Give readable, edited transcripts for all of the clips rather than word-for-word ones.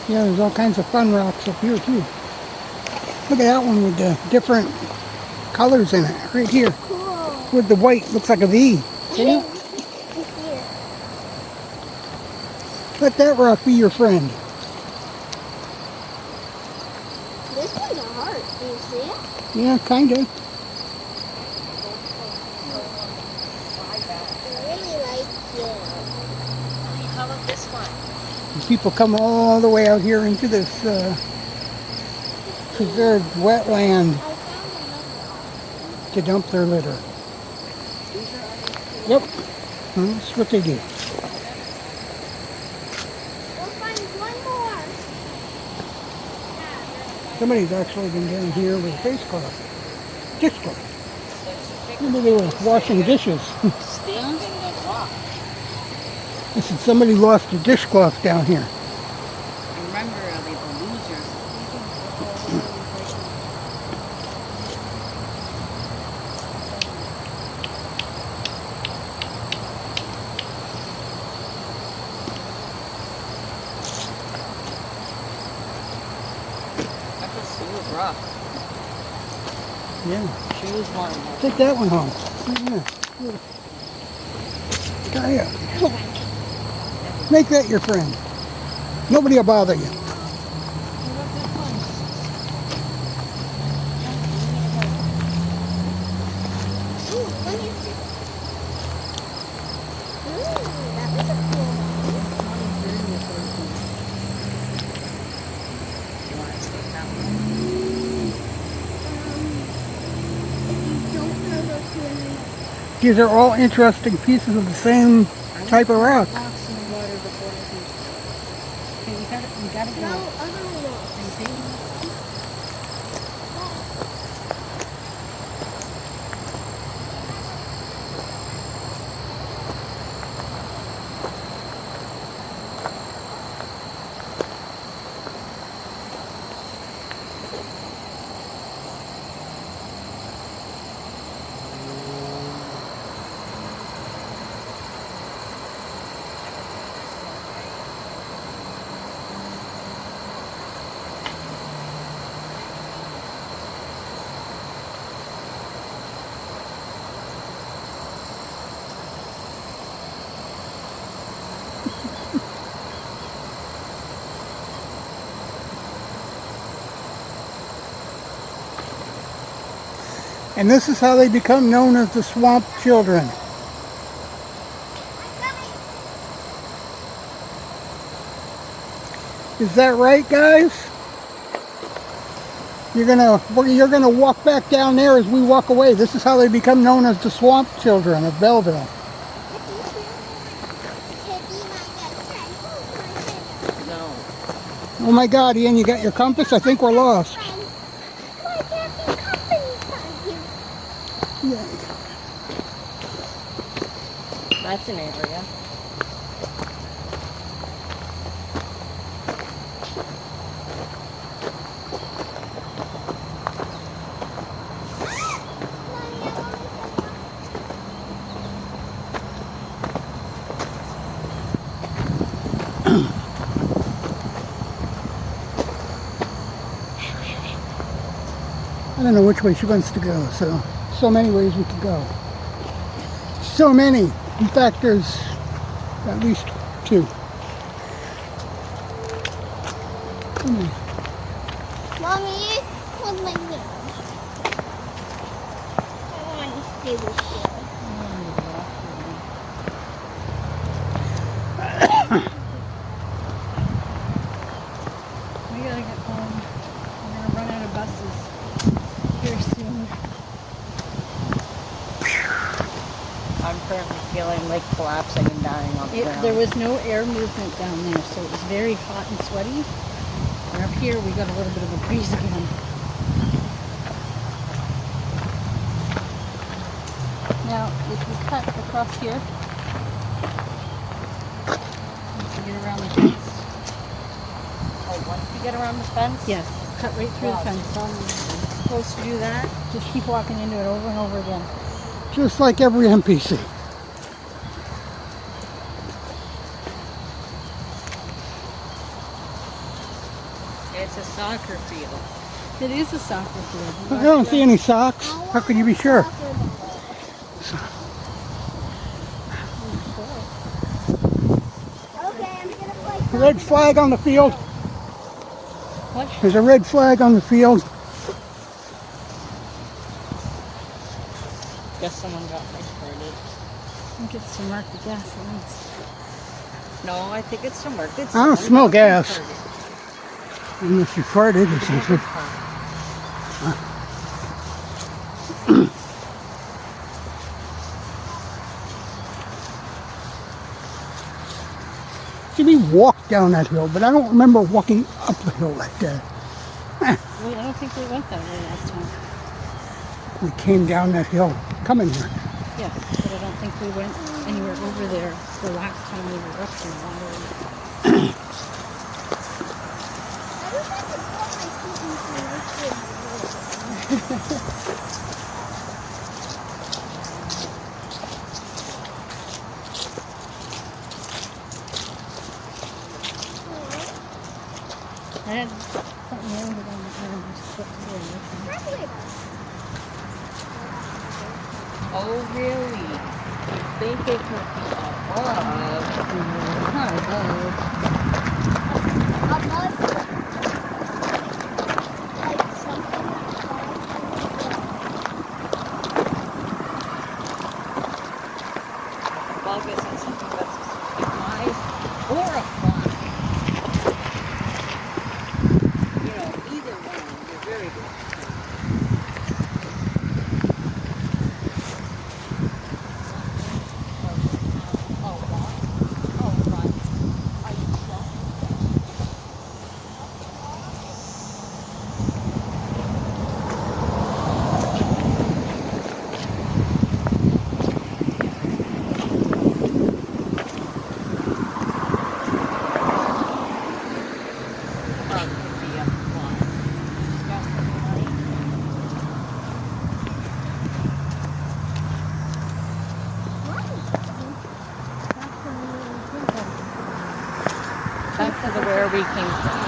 Yeah, there's all kinds of fun rocks up here too. Look at that one with the different colors in it, right here. Cool. With the white, looks like a V. See it? I see it. Let that rock be your friend. This one's a heart. Do you see it? Yeah, kinda. I really like it. How about this one? People come all the way out here into this preserved wetland I found another. to dump their litter. Yep, that's what they do. We'll find one more. Somebody's actually been down here with a face cloth. Dishcloth. Maybe they were washing dishes. Stand in the rock. I said somebody lost a dishcloth down here. Remember, they the losers. That was rough. Yeah. She was one. Take that one home. Yeah. Make that your friend. Nobody will bother you. Ooh, let me see. Ooh, that was a cool one. If you don't know those two, These are all interesting pieces of the same type of rock. no other ones. And this is how they become known as the Swamp Children. Is that right, guys? You're gonna walk back down there as we walk away. This is how they become known as the Swamp Children of Belleville. No. Oh my God, Ian, you got your compass? I think we're lost. Yeah. That's an area. I don't know which way she wants to go, so many ways we could go. So many. In fact, there's at least two. Come on. Mommy, hold my hand. I want to stay with you. We gotta get home. We're gonna run out of buses here soon. I'm currently feeling like collapsing and dying on the ground. There was no air movement down there, so it was very hot and sweaty. And up here we got a little bit of a breeze again. Now, if you cut across here, once you get around the fence. Like once you get around the fence? Yes, cut right through the fence. You're supposed to do that. Just keep walking into it over and over again. Just like every NPC. soccer field. It is a soccer field. I don't see any socks. How could you be sure? Okay, I'm gonna play. Red flag on the field. What? There's a red flag on the field. Guess someone got started. I think it's to mark the gas lines. No, I think it's to mark. It's I don't smell gas. Started. Unless you farted or something. See, we walked down that hill, but I don't remember walking up the hill like that. I don't think we went that way last time. We came down that hill coming here. Yeah, but I don't think we went anywhere over there the last time we were up here. I had something landed on the ground. I just slipped through. Oh, really? You think it could be above? Not above. Bug isn't something that's flies or a fly. You know, either one, you're very good. Back to the where we came from.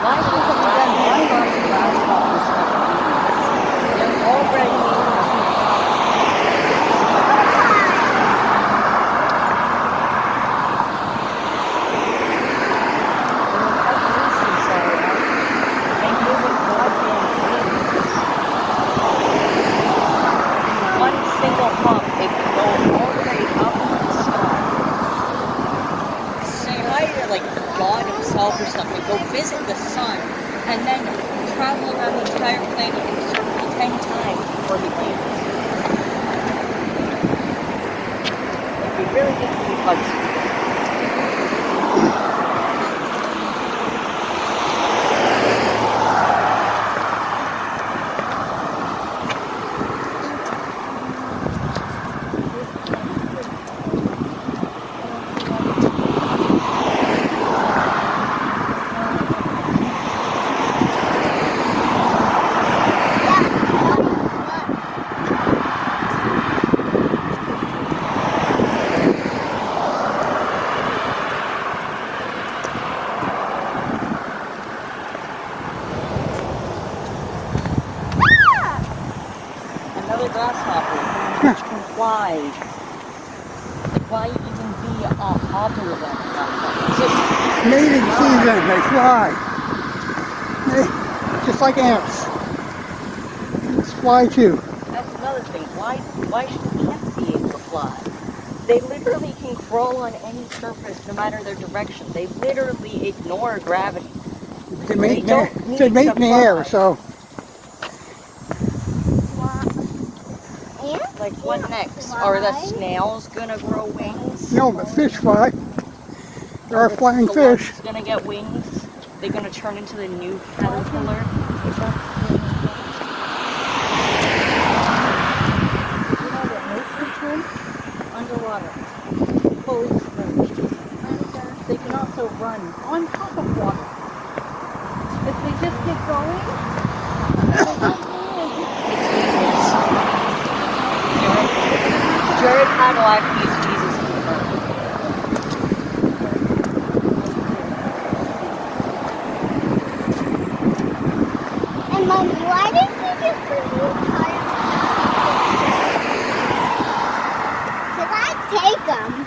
Why did we run right off the last stop and stuff? They're already one single pump, they can go all the way up and stop. So you hire like God himself or something, go visit the sun, and then travel around the entire planet in a circle 10 times before he lands. Like, we really need to be hugs. Another grasshopper, which can fly. Why even be a hopper then? Just Mating season, they fly. Just like ants. Ants fly too. that's another thing. Why should ants be able to fly? They literally can crawl on any surface no matter their direction. They literally ignore gravity. They mate in don't the, need they mate to in the air, fly. so Like what next? Are the snails gonna grow wings? no, but fish fly. There are the flying fish. slugs gonna get wings? They're gonna turn into the new caterpillar? You know that most of them underwater, fully submerged. They can also run on top of water. If they just keep going, it's dangerous. Jared, how do I please Jesus confirm? And Mommy, why didn't you just put your tires? Could I take them?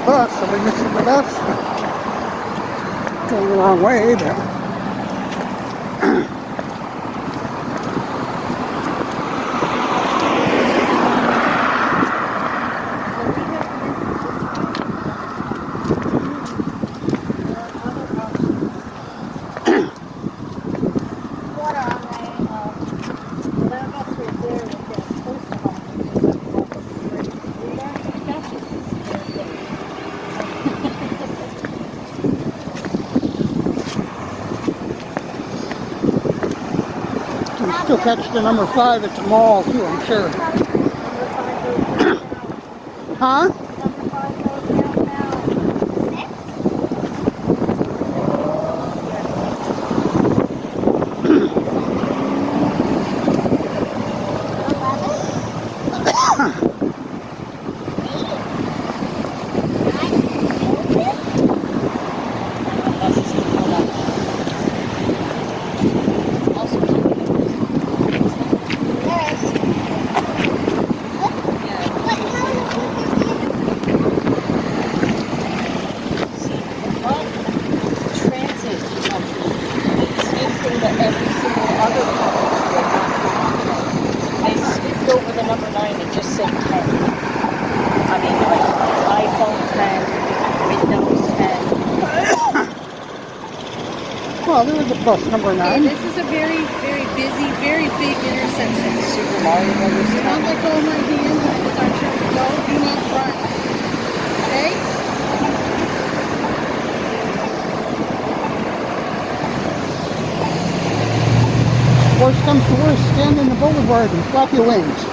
bus, so we missing the bus. Going the wrong way, but still catch the number 5 at the mall too, I'm sure. Huh? other phones did not have. They skipped over the number 9 and just said 10. I mean, like iPhone 10, Windows 10. Well, there was a bus number Okay, 9. this is a very, very busy, very big intersection. Super Mario Brothers Do not 10. let go of my hand. It's our turn to go. Do not run. Okay? Worst comes to worst, stand in the boulevard and flap your wings.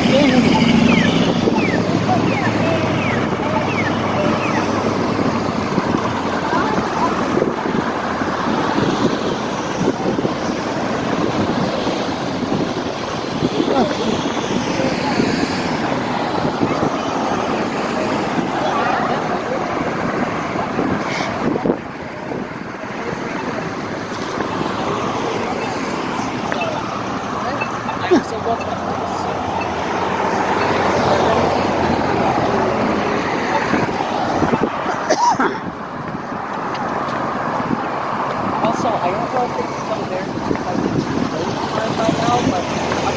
Stand in- I also love that. Also, I don't know if it's still there because it's notified by now, but up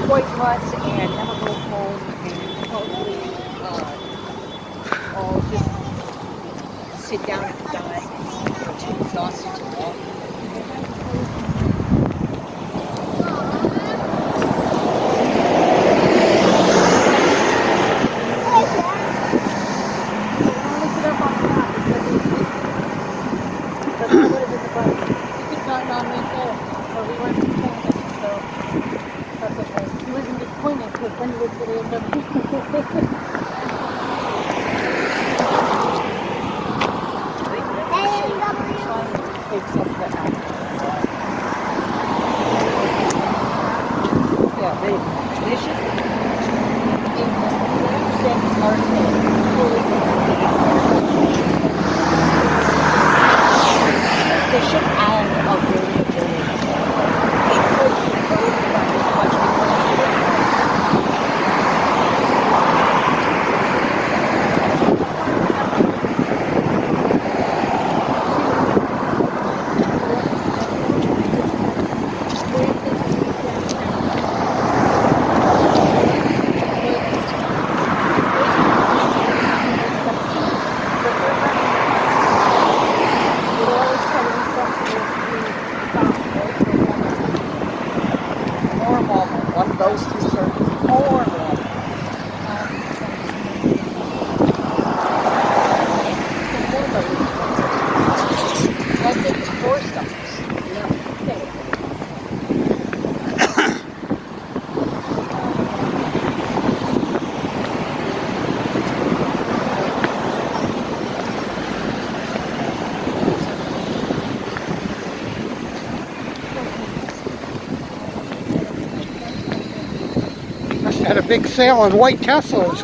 toy bus and never go home and probably all just sit down and die because we're too exhausted to walk. But that would have been the bus. You could not nominate there. But we weren't disappointed, so that's okay. He wasn't disappointed because then he would really end up Yeah, they should send our they should add a variability. One of those two circles or I think it's 4 stops. Must have had a big sale on white Teslas.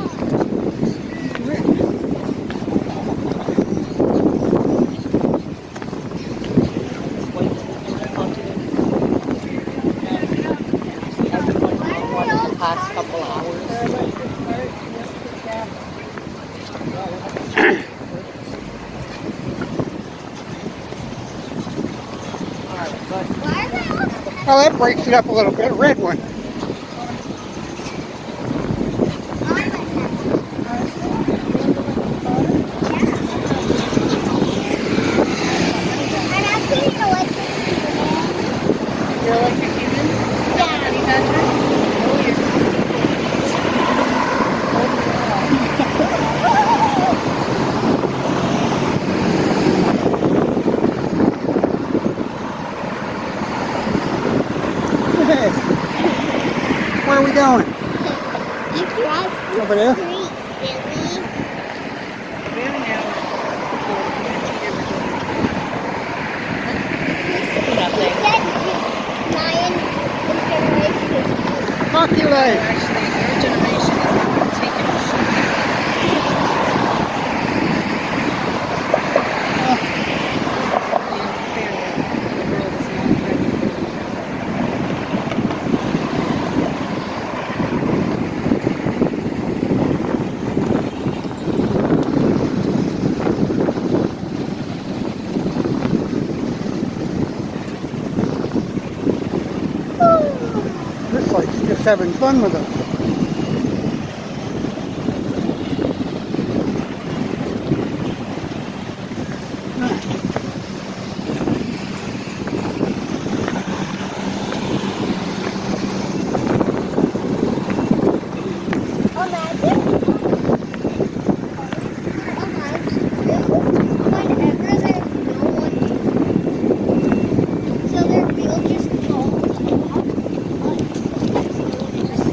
Past couple hours. Well, that breaks it up a little bit. Red one. Your electric human? Honey Badger? Oh, you're you going? You cross the Over there? street, silly. We have an hour. You Nothing. said Mayan generation is Hockey leg. Actually, your generation is not taking a shit. This lake's just having fun with us. Imagine. Whenever there's no one, so their wheel just falls off.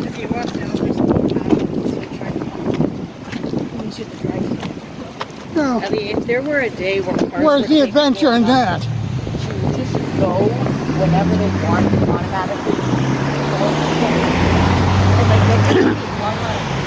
If you walk down, there's a little path. You should drive. No. Ellie, if there were a day where cars Where's were the capable adventure in enough that? to just go whenever they want automatically. And like they just one line.